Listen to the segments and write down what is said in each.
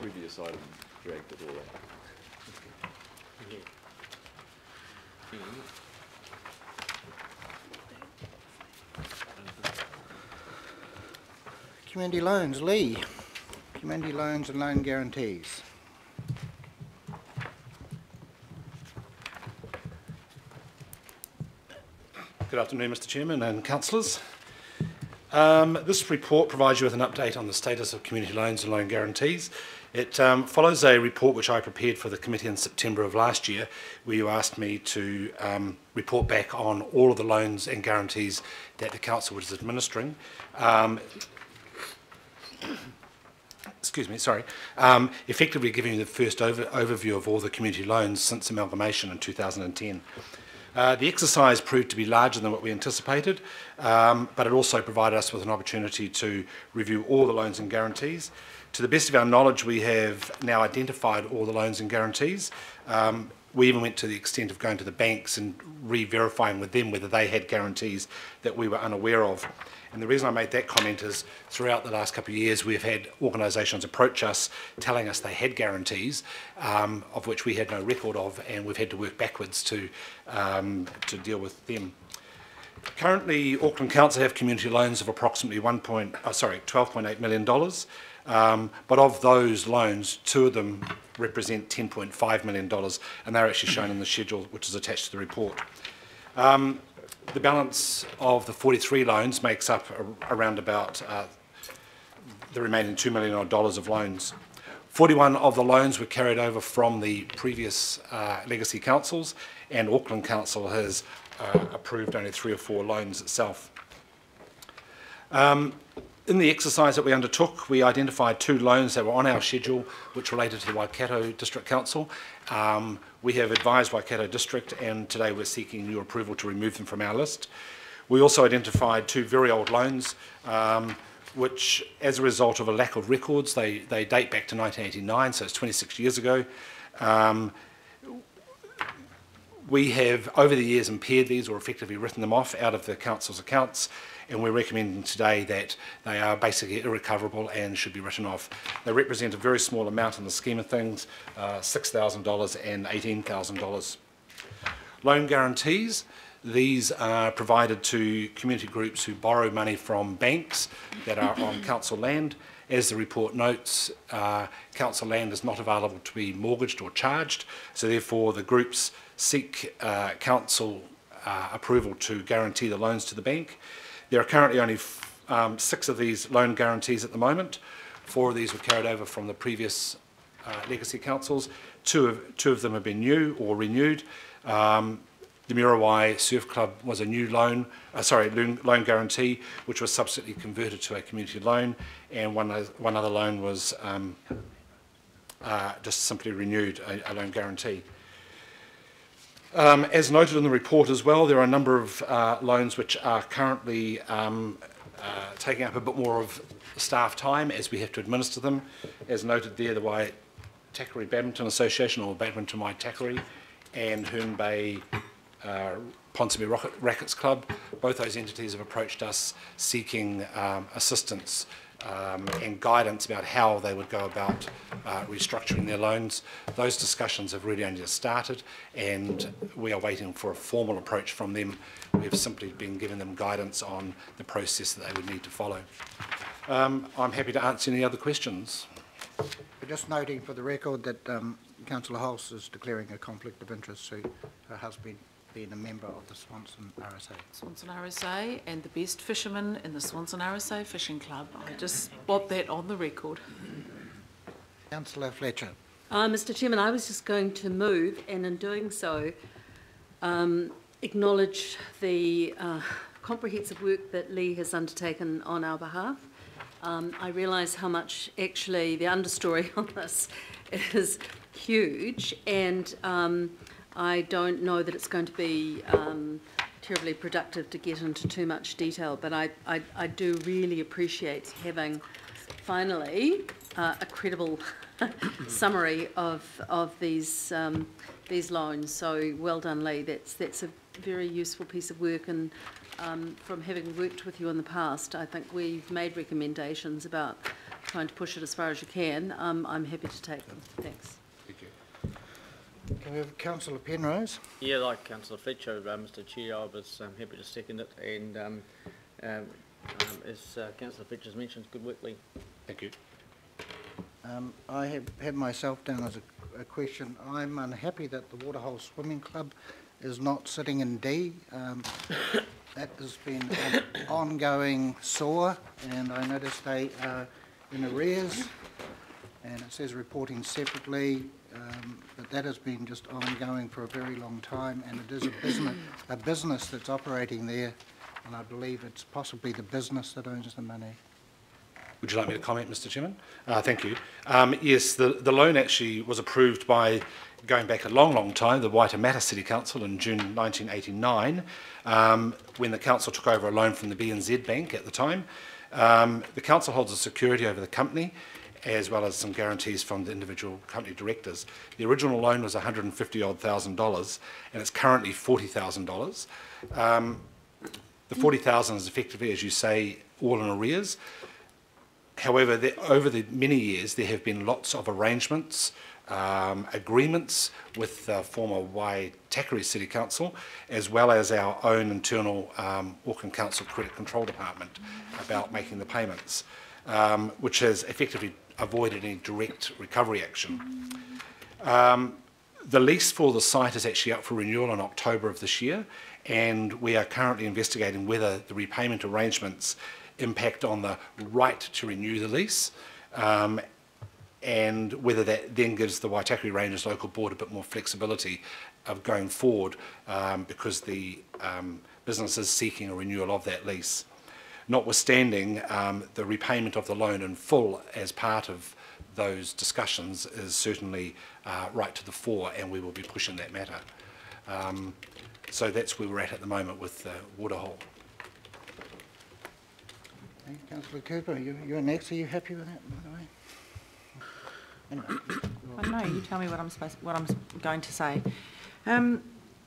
previous item dragged it all up. Community loans, Lee. Community loans and loan guarantees. Good afternoon, Mr. Chairman and councillors. This report provides you with an update on the status of community loans and loan guarantees. It follows a report which I prepared for the committee in September of last year, where you asked me to report back on all of the loans and guarantees that the council was administering. Effectively giving you the first overview of all the community loans since amalgamation in 2010. The exercise proved to be larger than what we anticipated, but it also provided us with an opportunity to review all the loans and guarantees. To the best of our knowledge, we have now identified all the loans and guarantees. We even went to the extent of going to the banks and re-verifying with them whether they had guarantees that we were unaware of. And the reason I made that comment is throughout the last couple of years we've had organisations approach us telling us they had guarantees of which we had no record of, and we've had to work backwards to deal with them. Currently, Auckland Council have community loans of approximately $12.8 million, but of those loans, 2 of them represent $10.5 million, and they're actually shown in the schedule which is attached to the report. The balance of the 43 loans makes up around about the remaining $2 million of loans. 41 of the loans were carried over from the previous legacy councils, and Auckland Council has approved only 3 or 4 loans itself. In the exercise that we undertook, we identified 2 loans that were on our schedule which related to the Waikato District Council. We have advised Waikato District, and today we're seeking your approval to remove them from our list. We also identified 2 very old loans which, as a result of a lack of records, they date back to 1989, so it's 26 years ago. We have over the years impaired these or effectively written them off out of the council's accounts, and we're recommending today that they are basically irrecoverable and should be written off. They represent a very small amount in the scheme of things, $6,000 and $18,000. Loan guarantees, these are provided to community groups who borrow money from banks that are on council land. As the report notes, council land is not available to be mortgaged or charged, so therefore the groups seek council approval to guarantee the loans to the bank. There are currently only 6 of these loan guarantees at the moment. 4 of these were carried over from the previous legacy councils. Two of them have been new or renewed. The Muriwai Surf Club was a new loan guarantee, which was subsequently converted to a community loan, and one other loan was just simply renewed, a loan guarantee. As noted in the report as well, there are a number of loans which are currently taking up a bit more of staff time as we have to administer them. As noted there, the Waitakere Badminton Association, or Badminton Waitakere, and Herne Bay Ponsonby Rackets Club, both those entities have approached us seeking assistance and guidance about how they would go about restructuring their loans. Those discussions have really only just started, and we are waiting for a formal approach from them. We have simply been giving them guidance on the process that they would need to follow. I'm happy to answer any other questions. Just noting for the record that Councillor Hulse is declaring a conflict of interest to her husband being a member of the Swanson RSA. Swanson RSA and the best fisherman in the Swanson RSA Fishing Club. I just want that on the record. Councillor Fletcher. Mr. Chairman, I was just going to move, and in doing so, acknowledge the comprehensive work that Lee has undertaken on our behalf. I realise how much actually the understory on this is huge, and I don't know that it's going to be terribly productive to get into too much detail, but I do really appreciate having finally a credible summary of these loans. So well done, Lee. That's a very useful piece of work, and from having worked with you in the past, I think we've made recommendations about trying to push it as far as you can, I'm happy to take them. Thanks. Thank you. Can we have Councillor Penrose? Yeah, like Councillor Fletcher, Mr Chair, I was happy to second it, and as Councillor Fletcher's mentioned, good work, Lee. Thank you. I have myself down as a question. I'm unhappy that the Waterhole Swimming Club is not sitting in D. That has been an ongoing sore, and I noticed they are in arrears, and it says reporting separately, but that has been just ongoing for a very long time, and it is a business that's operating there, and I believe it's possibly the business that owns the money. Would you like me to comment, Mr Chairman? Thank you. Yes, the loan actually was approved by, going back a long time, the Waitemata City Council in June 1989, when the council took over a loan from the BNZ Bank at the time. The council holds a security over the company, as well as some guarantees from the individual company directors. The original loan was $150,000, and it's currently $40,000. The $40,000 is effectively, as you say, all in arrears. However, over the many years, there have been lots of arrangements, agreements with the former Waitakere City Council, as well as our own internal Auckland Council Credit Control Department about making the payments, which has effectively avoided any direct recovery action. The lease for the site is actually up for renewal in October of this year, and we are currently investigating whether the repayment arrangements impact on the right to renew the lease, and whether that then gives the Waitakere Rangers local board a bit more flexibility of going forward, because the business is seeking a renewal of that lease. Notwithstanding, the repayment of the loan in full as part of those discussions is certainly right to the fore, and we will be pushing that matter. So that's where we're at the moment with Waterhole. Councillor Cooper, you're next. Are you happy with that, by the way? Anyway. No, you tell me what I'm going to say.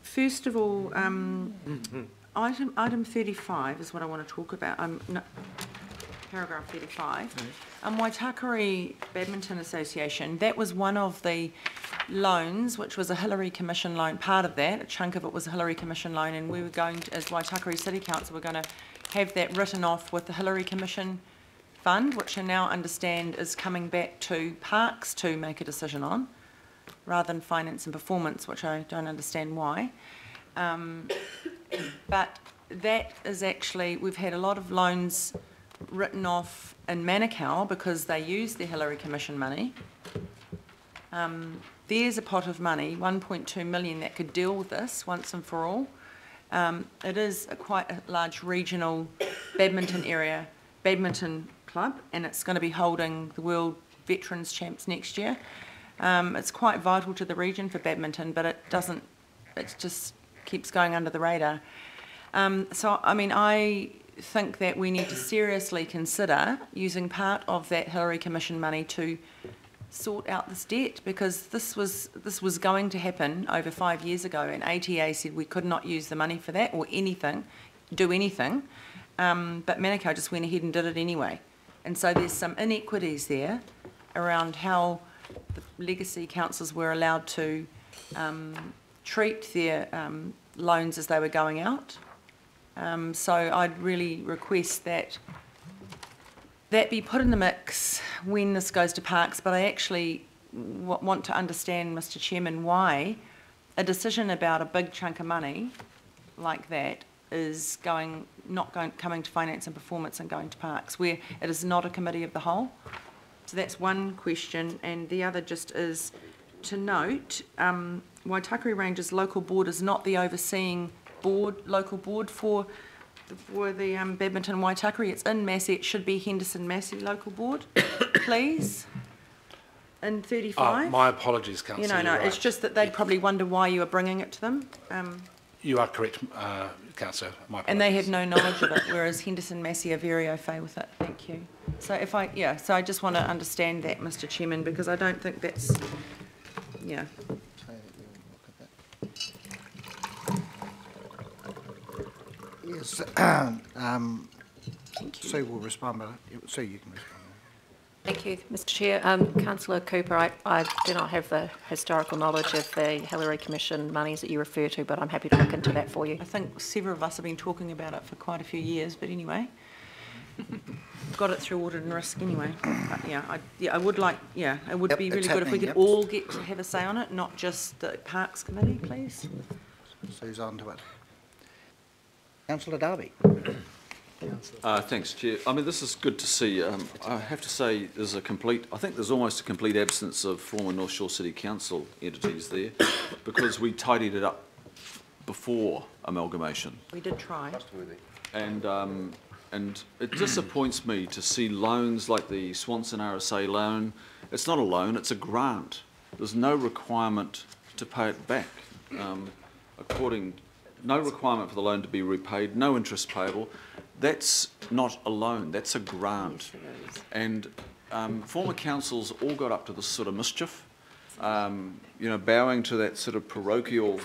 First of all, item 35 is what I want to talk about. No, paragraph 35. Waitakere Badminton Association, that was one of the loans, which was a Hillary Commission loan. Part of that, a chunk of it was a Hillary Commission loan, and we were going to, as Waitakere City Council, we're going to have that written off with the Hillary Commission fund, which I now understand is coming back to Parks to make a decision on, rather than Finance and Performance, which I don't understand why. But that is actually, we've had a lot of loans written off in Manukau because they use the Hillary Commission money. There's a pot of money, 1.2 million, that could deal with this once and for all. It is quite a large regional badminton club, and it's going to be holding the World Veterans Champs next year. It's quite vital to the region for badminton, but it just keeps going under the radar. So, I mean, I think that we need to seriously consider using part of that Hillary Commission money to sort out this debt, because this was going to happen over 5 years ago, and ATA said we could not use the money for that or do anything, but Manukau just went ahead and did it anyway. And so there's some inequities there around how the legacy councils were allowed to treat their loans as they were going out. So I'd really request that be put in the mix when this goes to Parks, but I actually want to understand, Mr Chairman, why a decision about a big chunk of money like that is coming to Finance and Performance and going to Parks, where it is not a committee of the whole. So that's one question, and the other just is to note, Waitakere Rangers local board is not the overseeing local board for the badminton Waitakere. It's in Massey. It should be Henderson Massey local board, please. In 35. My apologies, Councillor. No, it's just that they'd probably wonder why you are bringing it to them. You are correct, Councillor. My apologies. And they have no knowledge of it, whereas Henderson Massey are very au fait with it. Thank you. So so I just want to understand that, Mr Chairman, because I don't think that's, yeah. Yes, Sue will respond, but Sue, you can respond. Thank you, Mr Chair. Councillor Cooper, I do not have the historical knowledge of the Hillary Commission monies that you refer to, but I'm happy to look into that for you. I think several of us have been talking about it for quite a few years, but anyway, got it through audit and risk anyway. But I would like, it would be really good if we could all get to have a say on it, not just the Parks Committee, please. Sue's on to it. Councillor Darby. Thanks, Chair. I mean, this is good to see. I have to say there's I think there's almost a complete absence of former North Shore City Council entities there because we tidied it up before amalgamation. We did try. And it disappoints me to see loans like the Swanson RSA loan. It's not a loan, it's a grant. There's no requirement to pay it back. No requirement for the loan to be repaid, no interest payable. That's not a loan, that's a grant. And former councils all got up to this sort of mischief, bowing to that sort of parochial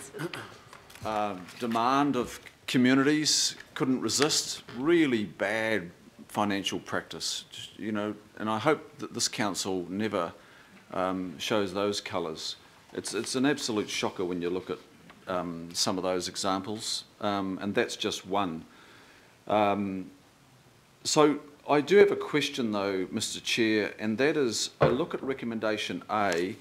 demand of communities, couldn't resist. Really bad financial practice, and I hope that this council never shows those colours. It's an absolute shocker when you look at some of those examples, and that's just one. So I do have a question though, Mr Chair, and that is, I look at recommendation A,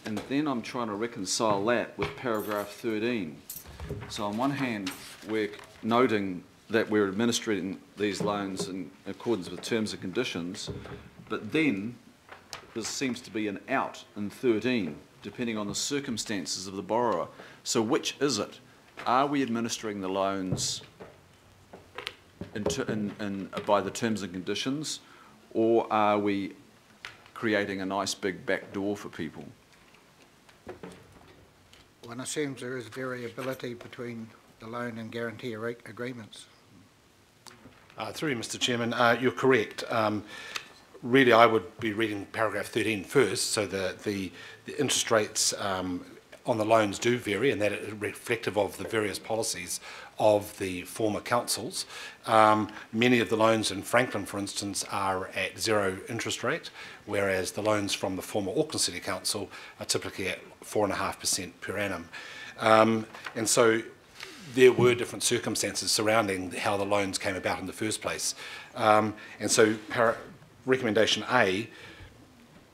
and then I'm trying to reconcile that with paragraph 13. So on one hand, we're noting that we're administering these loans in accordance with terms and conditions, but then there seems to be an out in 13, depending on the circumstances of the borrower. So which is it? Are we administering the loans by the terms and conditions, or are we creating a nice big back door for people? One assumes there is variability between the loan and guarantee agreements. Through you, Mr Chairman, you're correct. Really, I would be reading paragraph 13 first, so the interest rates on the loans do vary, and that is reflective of the various policies of the former councils. Many of the loans in Franklin, for instance, are at 0 interest rate, whereas the loans from the former Auckland City Council are typically at 4.5% per annum. And so there were different circumstances surrounding how the loans came about in the first place. And so recommendation A,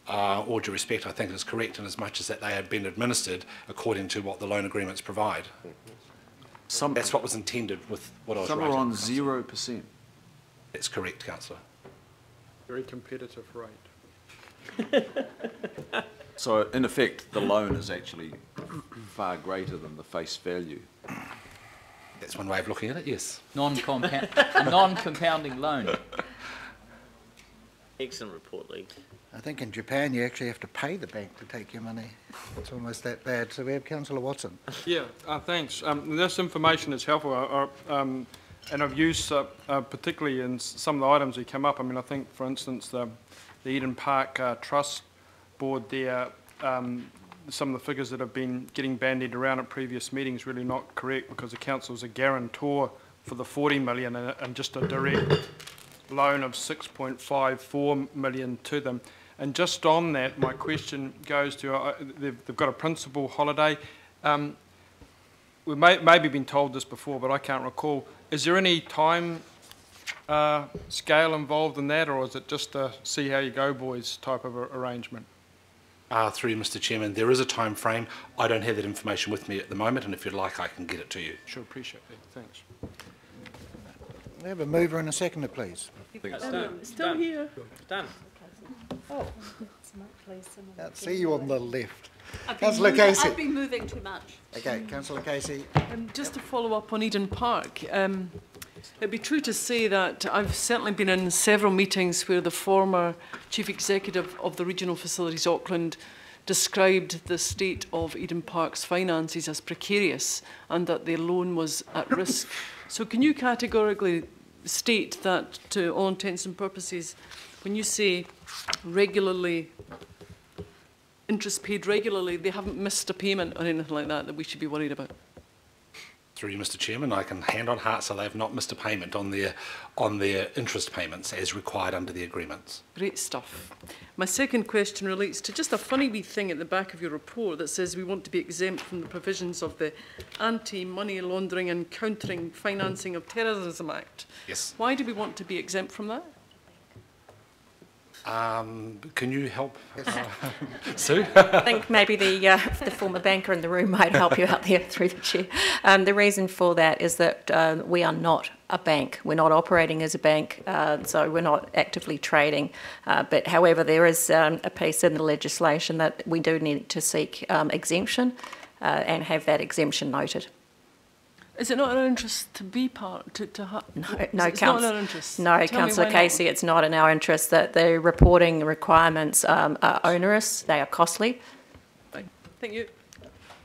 all due respect, I think is correct in as much as that they have been administered according to what the loan agreements provide. That's what was intended with what I was writing. Some are on 0%. That's correct, Councillor. Very competitive rate. So in effect, the loan is actually far greater than the face value. That's one way of looking at it, yes. Non-compounding loan. Excellent report, Lee. I think in Japan you actually have to pay the bank to take your money. It's almost that bad. So we have Councillor Watson. Yeah, thanks. This information is helpful, and I've used particularly in some of the items that come up. I mean, I think, for instance, the Eden Park Trust Board there, some of the figures that have been getting bandied around at previous meetings really not correct, because the council is a guarantor for the 40 million and just a direct loan of 6.54 million to them. And just on that, my question goes to, they've got a principal holiday. We've maybe been told this before, but I can't recall. Is there any time scale involved in that, or is it just a see how you go, boys type of arrangement? Through you, Mr Chairman, there is a time frame. I don't have that information with me at the moment, and if you'd like, I can get it to you. Sure, appreciate that. Thanks. We have a mover and a seconder, please. Still here. Done. Oh. Can't see you on the left. Councillor Casey. I've been moving too much. Okay, Councillor Casey. Just to follow up on Eden Park, it'd be true to say that I've certainly been in several meetings where the former Chief Executive of the Regional Facilities Auckland described the state of Eden Park's finances as precarious and that their loan was at risk. So can you categorically state that, to all intents and purposes, when you say regularly, interest paid regularly, they haven't missed a payment or anything like that we should be worried about? through you, Mr. Chairman, I can hand on heart so they have not missed a payment on their interest payments as required under the agreements. Great stuff. My second question relates to just a funny wee thing at the back of your report that says we want to be exempt from the provisions of the Anti-Money Laundering and Countering Financing of Terrorism Act. Yes. Why do we want to be exempt from that? Can you help, Sue? I think maybe the former banker in the room might help you out there through the chair. The reason for that is that we are not a bank. We're not operating as a bank, so we're not actively trading. But however, there is a piece in the legislation that we do need to seek exemption and have that exemption noted. Is it not in our interest to be part, No, it's not in our interest? No, Councillor Casey, it's not in our interest. That the reporting requirements are onerous, they are costly. Thank you.